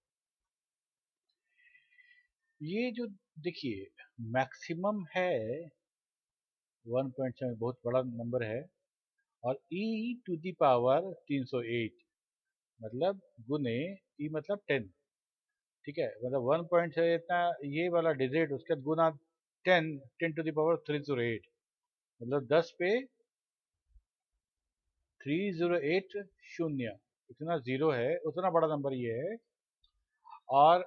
ये जो देखिए मैक्सिमम है 1.7, बहुत बड़ा नंबर है, और e टू दी पावर 308, मतलब गुने e मतलब 10। ठीक है, मतलब 1 पॉइंट से इतना ये वाला डिजिट, उसके बाद गुना 10, 10 टू दी पावर 308, मतलब 10 पे 308 शून्य, इतना जीरो है, उतना बड़ा नंबर ये है। और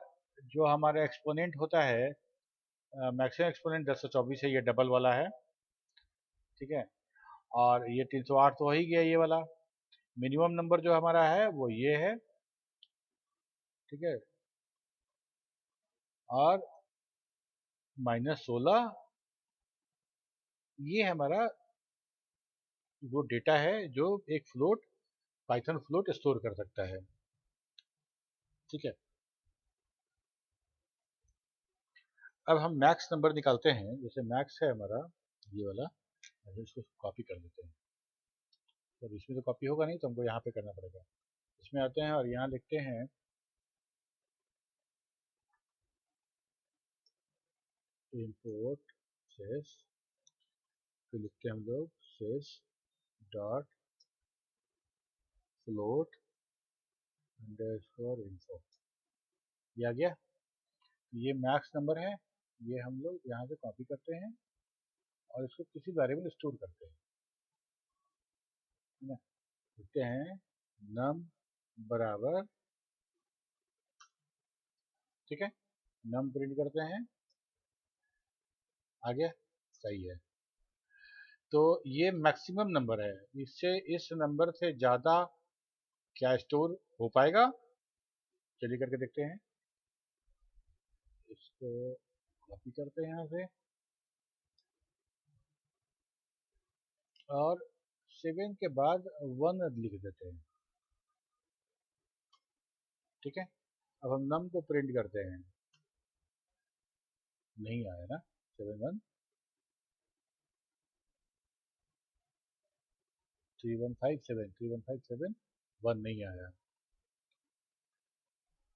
जो हमारा एक्सपोनेंट होता है, मैक्सिमम एक्सपोनेंट 1024 है, ये डबल वाला है। ठीक है, और ये 308 तो हो ही गया ये वाला। मिनिमम नंबर जो हमारा है वो ये है। ठीक है, और -16, ये हमारा वो डेटा है जो एक फ्लोट, पाइथन फ्लोट स्टोर कर सकता है। ठीक है, अब हम मैक्स नंबर निकालते हैं। जैसे मैक्स है हमारा ये वाला, इसको कॉपी कर लेते हैं। तो इसमें तो कॉपी होगा नहीं, तो हमको यहाँ पे करना पड़ेगा। इसमें आते हैं और यहाँ लिखते हैं इंपोर्ट सेस, तो लिखते हैं हम लोग sys dot float underscore info, ये आ गया। ये मैक्स नंबर है, ये हम लोग यहाँ से कॉपी करते हैं और इसको किसी वेरिएबल स्टोर करते हैं, है ना। लिखते हैं नम बराबर, ठीक है, नम प्रिंट करते हैं, आ गया, सही है। तो ये मैक्सिमम नंबर है, इससे इस नंबर से ज़्यादा क्या स्टोर हो पाएगा, चलिए करके देखते हैं। इसको कॉपी करते हैं यहाँ से और 7 के बाद 1 लिख देते हैं, ठीक है। अब हम नम को प्रिंट करते हैं, नहीं आया ना 7 1, 3157 1 नहीं आया।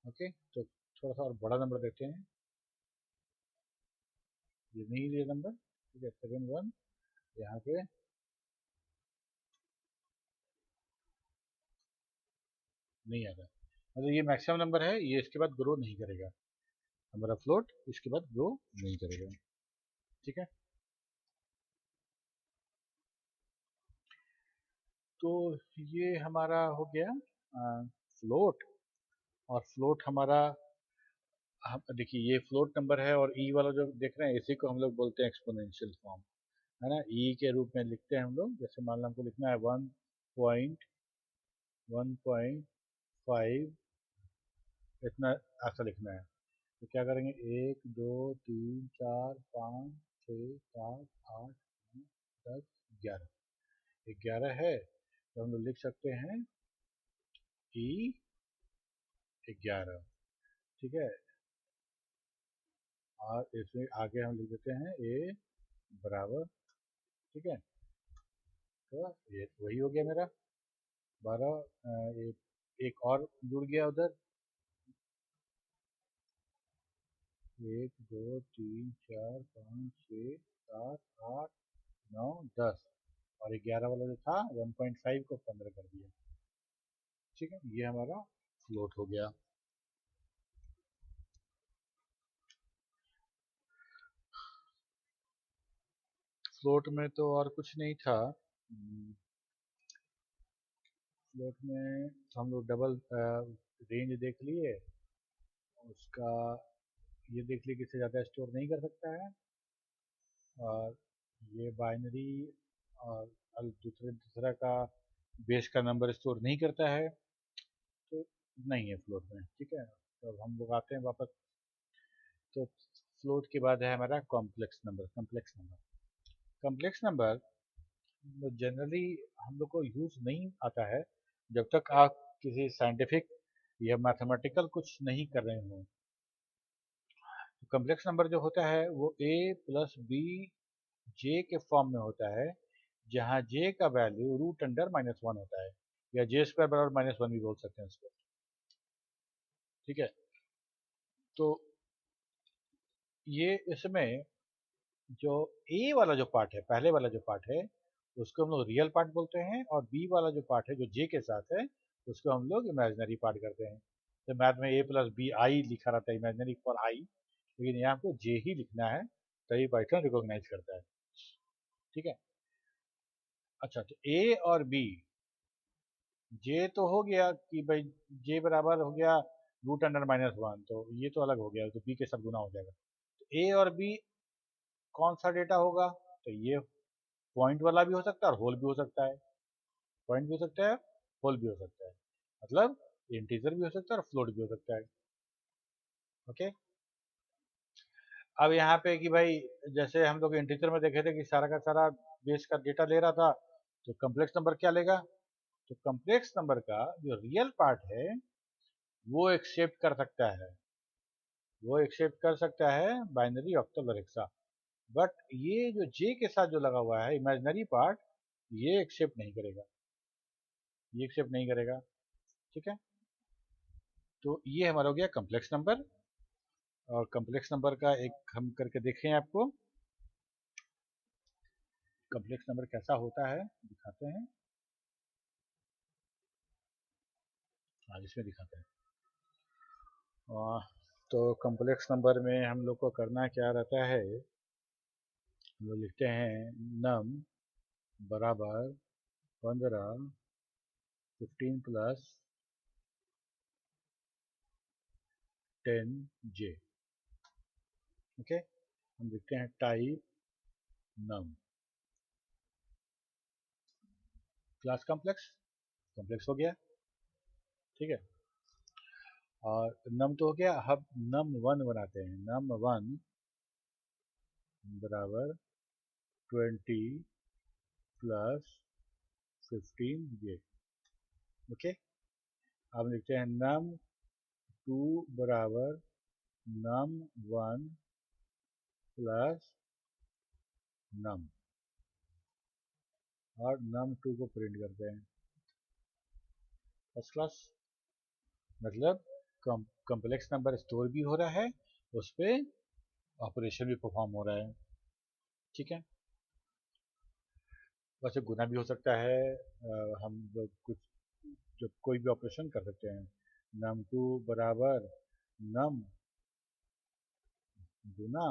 ओके, तो थोड़ा सा और बड़ा नंबर देते हैं, ये नहीं लिया नंबर, ठीक है, 7 1 यहाँ पे नहीं आ रहा, मतलब ये मैक्सिमम नंबर है, ये इसके बाद ग्रो नहीं करेगा, हमारा फ्लोट इसके बाद ग्रो नहीं करेगा, ठीक है। तो ये हमारा हो गया फ्लोट। और फ्लोट हमारा, हम देखिए ये फ्लोट नंबर है और ई वाला जो देख रहे हैं इसी को हम लोग बोलते हैं एक्सपोनेंशियल फॉर्म, है ना। ई के रूप में लिखते हैं हम लोग, जैसे मान लो हमको लिखना है 1.1.5, इतना ऐसा लिखना है। तो क्या करेंगे, 1 2 3 4 5 6 7 8 9 10 11, 11 है तो हम लोग लिख सकते हैं E 11, ठीक है। और इसमें आगे हम लिख देते हैं ए बराबर, ठीक है। तो ये वही हो गया मेरा 12, एक और जुड़ गया उधर, 1 2 3 4 5 6 7 8 9 10, और 11 वाला जो था 1.5 को 15 कर दिया, ठीक है। ये हमारा फ्लोट हो गया। फ्लोट में तो और कुछ नहीं था, फ्लोट में तो हम लोग डबल रेंज देख लिए, उसका ये देख लिए कि इससे ज़्यादा स्टोर नहीं कर सकता है, और ये बाइनरी और दूसरा का बेस का नंबर स्टोर नहीं करता है, तो नहीं है फ्लोट में, ठीक है। तो अब हम लोग आते हैं वापस, तो फ्लोट के बाद है हमारा complex number. Complex number generally हम लोग को यूज़ नहीं आता है जब तक आप किसी साइंटिफिक या मैथमेटिकल कुछ नहीं कर रहे हो। कॉम्प्लेक्स नंबर जो होता है वो a प्लस बी जे के फॉर्म में होता है, जहाँ जे का वैल्यू रूट अंडर -1 होता है, या जे स्क्वायर बराबर -1 भी बोल सकते हैं उसको, ठीक है। तो ये इसमें जो ए वाला जो पार्ट है, पहले वाला जो पार्ट है, उसको हम लोग रियल पार्ट बोलते हैं, और बी वाला जो पार्ट है जो जे के साथ है, उसको हम लोग इमेजिनरी पार्ट करते हैं। तो मैथ में ए प्लस बी आई लिखा रहता है इमेजिनरी फॉर आई, लेकिन यहाँ आपको जे ही लिखना है, तभी पाइथन रिकॉग्नाइज करता है, ठीक है। अच्छा, तो ए और बी, जे तो हो गया कि भाई जे बराबर हो गया रूट अंडर -1, तो ये तो अलग हो गया, तो बी के साथ गुना हो जाएगा। तो ए और बी कौन सा डेटा होगा, तो ये पॉइंट वाला भी हो सकता है और होल भी हो सकता है, पॉइंट भी हो सकता है, होल भी हो सकता है, मतलब इंटीजर भी हो सकता है और फ्लोट भी हो सकता है, ओके। अब यहाँ पे कि भाई जैसे हम लोग इंटीजर में देखे थे कि सारा का सारा बेस का डेटा ले रहा था, तो कम्प्लेक्स नंबर क्या लेगा, तो कम्प्लेक्स नंबर का जो रियल पार्ट है वो एक्सेप्ट कर सकता है, वो एक्सेप्ट कर सकता है बाइनरी ऑक्टल और हेक्सा, बट ये जो जे के साथ जो लगा हुआ है इमेजिनरी पार्ट, ये एक्सेप्ट नहीं करेगा, ये एक्सेप्ट नहीं करेगा, ठीक है। तो ये हमारा हो गया कम्प्लेक्स नंबर। और कम्प्लेक्स नंबर का एक हम करके देखें आपको, कम्प्लेक्स नंबर कैसा होता है दिखाते हैं, हाँ इसमें दिखाते हैं। तो कॉम्प्लेक्स नंबर में हम लोग को करना क्या रहता है, हम लोग लिखते हैं नम बराबर 15 15 प्लस 10j। ओके, हम लिखते हैं टाइप नम क्लास कॉम्प्लेक्स, कॉम्प्लेक्स हो गया, ठीक है। और नम तो हो गया, अब नम वन बनाते हैं। नम वन बराबर 20 प्लस 15j। ओके, अब लिखते हैं नम टू बराबर नम वन प्लस नम, और नम टू को प्रिंट करते हैं। फर्स्ट क्लास, मतलब कॉम्प्लेक्स नंबर स्टोर भी हो रहा है, उस पर ऑपरेशन भी परफॉर्म हो रहा है, ठीक है। वैसे गुना भी हो सकता है, हम लोग कुछ जब कोई भी ऑपरेशन कर सकते हैं। नम टू बराबर नम गुना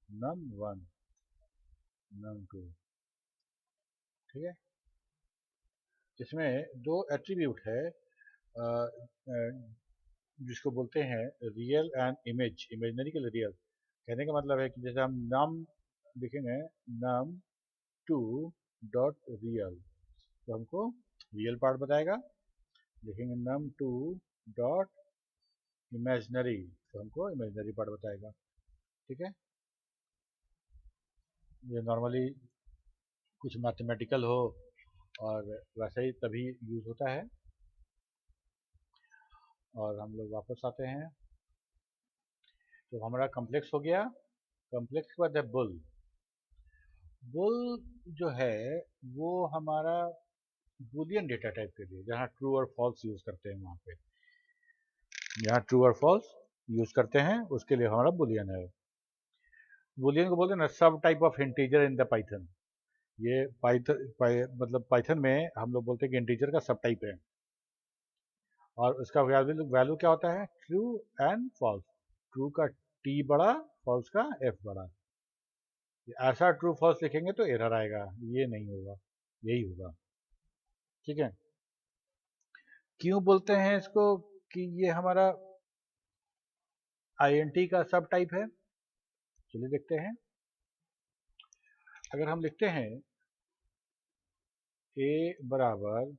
नम वन नम टू, ठीक है। इसमें दो एट्रीब्यूट है, जिसको बोलते हैं रियल एंड इमेज, इमेजनरी के लिए रियल। कहने का मतलब है कि जैसे हम नम लिखेंगे नम टू डॉट रियल, तो हमको रियल पार्ट बताएगा। लिखेंगे नम टू डॉट इमेजनरी, तो हमको इमेजनरी पार्ट बताएगा, ठीक है। ये नॉर्मली कुछ मैथमेटिकल हो और वैसे ही तभी यूज़ होता है। और हम लोग वापस आते हैं, तो हमारा कॉम्प्लेक्स हो गया। कॉम्प्लेक्स के बाद है बुल। बुल जो है वो हमारा बूलियन डेटा टाइप के लिए, जहाँ ट्रू और फॉल्स यूज़ करते हैं, वहाँ पे जहाँ ट्रू और फॉल्स यूज़ करते हैं उसके लिए हमारा बूलियन है। बूलियन को बोलते हैं ना सब type of integer in the Python. ये मतलब पाइथन में हम लोग बोलते हैं कि इंटीजर का सब टाइप है, और उसका वैल्यू क्या होता है, ट्रू एंड फॉल्स। ट्रू का टी बड़ा, फॉल्स का एफ बड़ा। ऐसा ट्रू फॉल्स लिखेंगे तो एरर आएगा, ये नहीं होगा, यही होगा, ठीक है। क्यों बोलते हैं इसको कि ये हमारा आईएनटी का सब टाइप है, चलिए देखते हैं। अगर हम लिखते हैं ए बराबर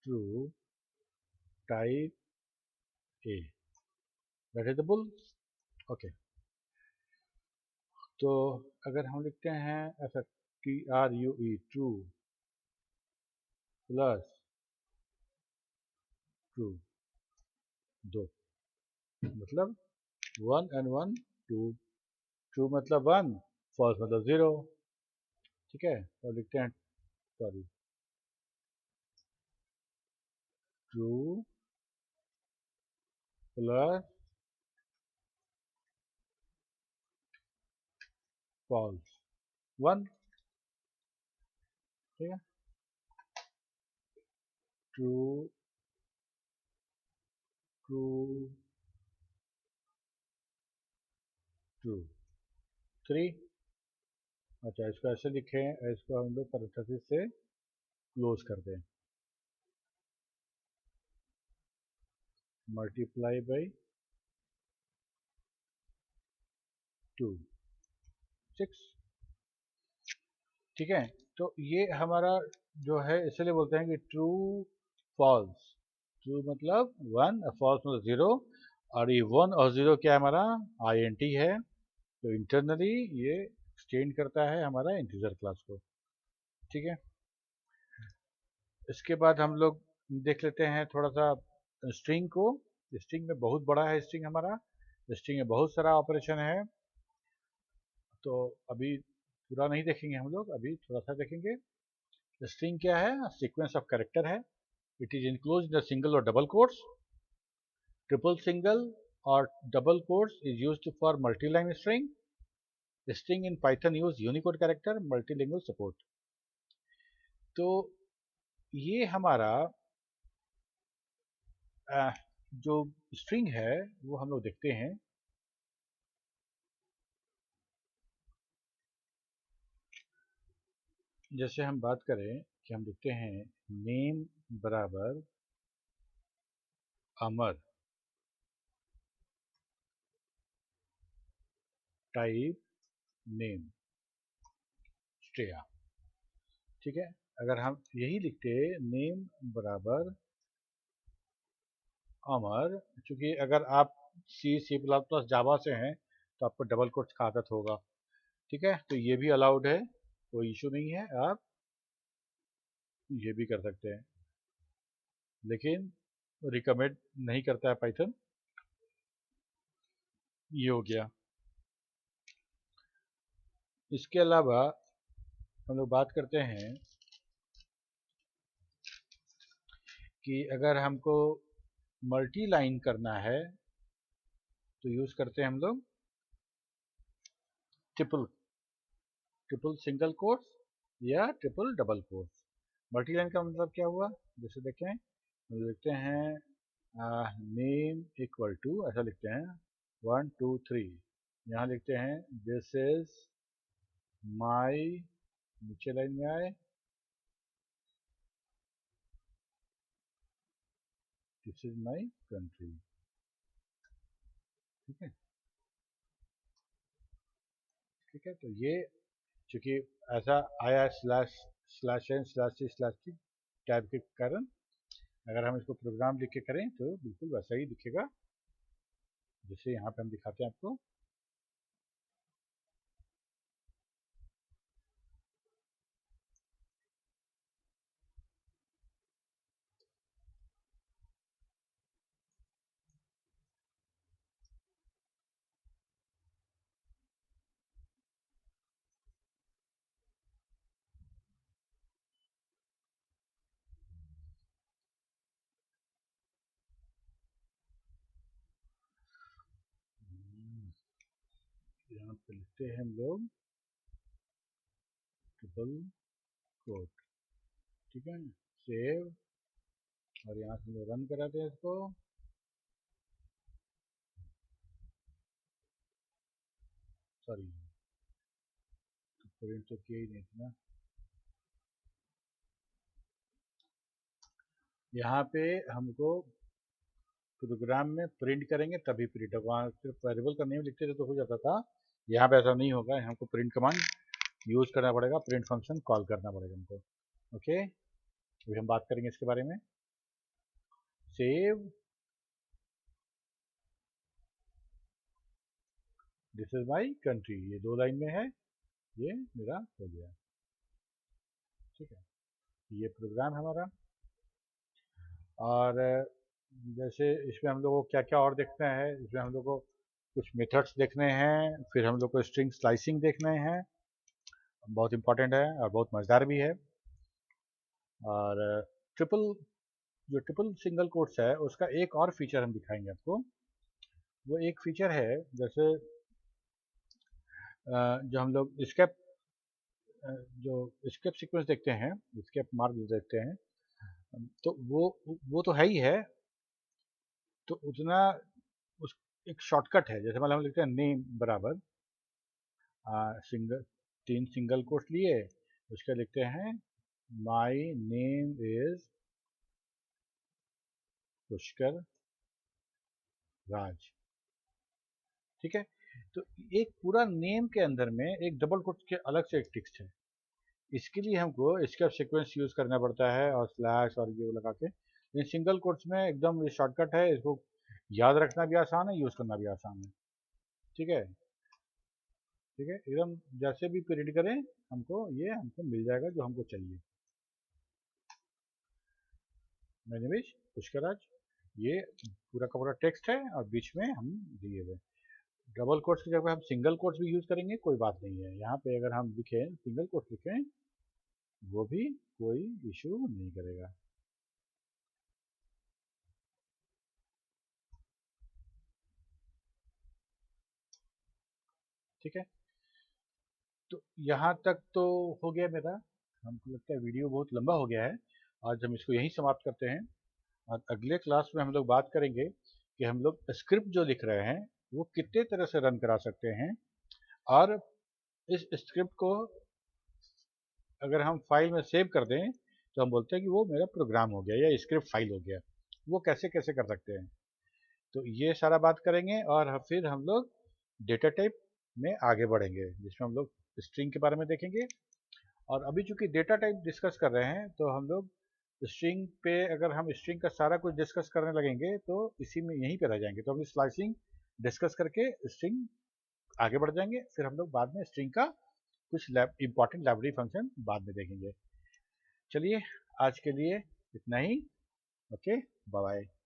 true type A, that is the bull. Okay, तो अगर हम लिखते हैं ऐसा TRUE ट्रू प्लस ट्रू, दो मतलब 1 and 1 2, ट्रू मतलब 1, फॉल्स मतलब 0, ठीक है। तो लिखते हैं, सॉरी, ट्रू प्लस फॉल्स 1, ठीक है। True true true 3। अच्छा, इसको ऐसे लिखें, इसको हम लोग पैरेंथेसिस से क्लोज कर दें, मल्टीप्लाई बाई 2 6, ठीक है। तो ये हमारा जो है, इसलिए बोलते हैं कि ट्रू फॉल्स। ट्रू मतलब 1, फॉल्स मतलब 0, और ये 1 और 0 क्या है, हमारा आईएनटी है। तो इंटरनली ये एक्सटेंड करता है हमारा इंटीजर क्लास को, ठीक है। इसके बाद हम लोग देख लेते हैं थोड़ा सा स्ट्रिंग को। स्ट्रिंग में बहुत बड़ा है, स्ट्रिंग हमारा, स्ट्रिंग में बहुत सारा ऑपरेशन है, तो अभी पूरा नहीं देखेंगे हम लोग, अभी थोड़ा सा देखेंगे। स्ट्रिंग क्या है, सीक्वेंस ऑफ कैरेक्टर है। It is enclose in single और डबल कोट्स। ट्रिपल सिंगल और double quotes is used for multiline string. String in Python use Unicode character, multilingual support. तो ये हमारा जो स्ट्रिंग है वो हम लोग देखते हैं। जैसे हम बात करें कि हम लिखते हैं नेम बराबर अमर, टाइप नेम श्रेया। ठीक है, अगर हम यही लिखते नेम बराबर अमर, क्योंकि अगर आप सी प्लस प्लस जावा से हैं तो आपको डबल कोट्स का आदत होगा। ठीक है, तो ये भी अलाउड है, कोई इशू नहीं है, आप ये भी कर सकते हैं, लेकिन रिकमेंड नहीं करता है पाइथन। ये हो गया। इसके अलावा हम लोग बात करते हैं कि अगर हमको मल्टी लाइन करना है तो यूज़ करते हैं हम लोग ट्रिपल ट्रिपल सिंगल कोट्स या triple double quotes. Multi line का मतलब क्या हुआ, जैसे देखें हम लिखते हैं नेम इक्वल टू, ऐसा लिखते हैं 1 2 3, यहाँ लिखते हैं दिस इज माई, नीचे लाइन में आए दिस इज माई कंट्री। ठीक है, ठीक है, तो ये चूंकि ऐसा आया slash slash N slash C slash T tab के कारण, अगर हम इसको प्रोग्राम लिख के करें तो बिल्कुल वैसा ही दिखेगा जैसे यहाँ पे हम दिखाते हैं आपको। यहाँ पे लिखते हैं हम लोग ट्रिपल कोट। ठीक है, सेव, और यहाँ से हम लोग रन कराते हैं इसको। सॉरी, प्रिंट तो किया ही नहीं था ना। यहाँ पे हमको प्रोग्राम में प्रिंट करेंगे तभी प्रिंट होगा, वहाँ सिर्फ वेरिएबल का नेम लिखते थे तो हो जाता था। यहाँ पे ऐसा नहीं होगा, हमको प्रिंट कमांड यूज़ करना पड़ेगा, प्रिंट फंक्शन कॉल करना पड़ेगा हमको। ओके, अभी हम बात करेंगे इसके बारे में। Save, this is my country, ये 2 लाइन में है, ये मेरा हो गया। ठीक है, ये प्रोग्राम हमारा। और जैसे इसमें हम लोग को क्या क्या और देखना है, इसमें हम लोग को कुछ मेथड्स देखने हैं, फिर हम लोग को स्ट्रिंग स्लाइसिंग देखने हैं, बहुत इंपॉर्टेंट है और बहुत मज़ेदार भी है। और ट्रिपल जो ट्रिपल सिंगल कोट्स है उसका एक और फीचर हम दिखाएंगे आपको। वो एक फीचर है, जैसे जो हम लोग स्केप जो स्केप सीक्वेंस देखते हैं, स्केप मार्क देखते हैं, तो वो तो है ही है, तो उतना उस एक शॉर्टकट है। जैसे मतलब हम लिखते हैं नेम बराबर सिंगल 3 सिंगल कोट्स लिए, उसके लिखते हैं माई नेम इज पुष्कर राज। ठीक है, तो एक पूरा नेम के अंदर में एक डबल कोट्स के अलग से एक टेक्स्ट है, इसके लिए हमको इसका सीक्वेंस यूज़ करना पड़ता है और स्लैश और ये लगा के। लेकिन सिंगल कोट्स में एकदम ये शॉर्टकट है, इसको याद रखना भी आसान है, यूज़ करना भी आसान है। ठीक है, ठीक है, एकदम जैसे भी प्रिंट करें हमको ये हमको मिल जाएगा जो हमको चाहिए। मैं निवेश पुष्कराज, ये पूरा का पूरा टेक्स्ट है और बीच में हम दिए हुए डबल कोट्स की जगह हम सिंगल कोट्स भी यूज़ करेंगे, कोई बात नहीं है। यहाँ पे अगर हम लिखें सिंगल कोट्स लिखें वो भी कोई इशू नहीं करेगा। ठीक है, तो यहाँ तक तो हो गया मेरा, हमको लगता है वीडियो बहुत लंबा हो गया है आज हम इसको यहीं समाप्त करते हैं और अगले क्लास में हम लोग बात करेंगे कि हम लोग स्क्रिप्ट जो लिख रहे हैं वो कितने तरह से रन करा सकते हैं, और इस स्क्रिप्ट को अगर हम फाइल में सेव कर दें तो हम बोलते हैं कि वो मेरा प्रोग्राम हो गया या स्क्रिप्ट फाइल हो गया। वो कैसे कैसे कर सकते हैं, तो ये सारा बात करेंगे। और फिर हम लोग डेटा टाइप में आगे बढ़ेंगे, जिसमें हम लोग स्ट्रिंग के बारे में देखेंगे। और अभी चूंकि डेटा टाइप डिस्कस कर रहे हैं तो हम लोग स्ट्रिंग पे, अगर हम स्ट्रिंग का सारा कुछ डिस्कस करने लगेंगे तो इसी में यहीं पे रह जाएंगे। तो हम स्लाइसिंग डिस्कस करके स्ट्रिंग आगे बढ़ जाएंगे, फिर हम लोग बाद में स्ट्रिंग का कुछ इंपॉर्टेंट लाइब्रेरी फंक्शन बाद में देखेंगे। चलिए आज के लिए इतना ही। Okay, bye bye.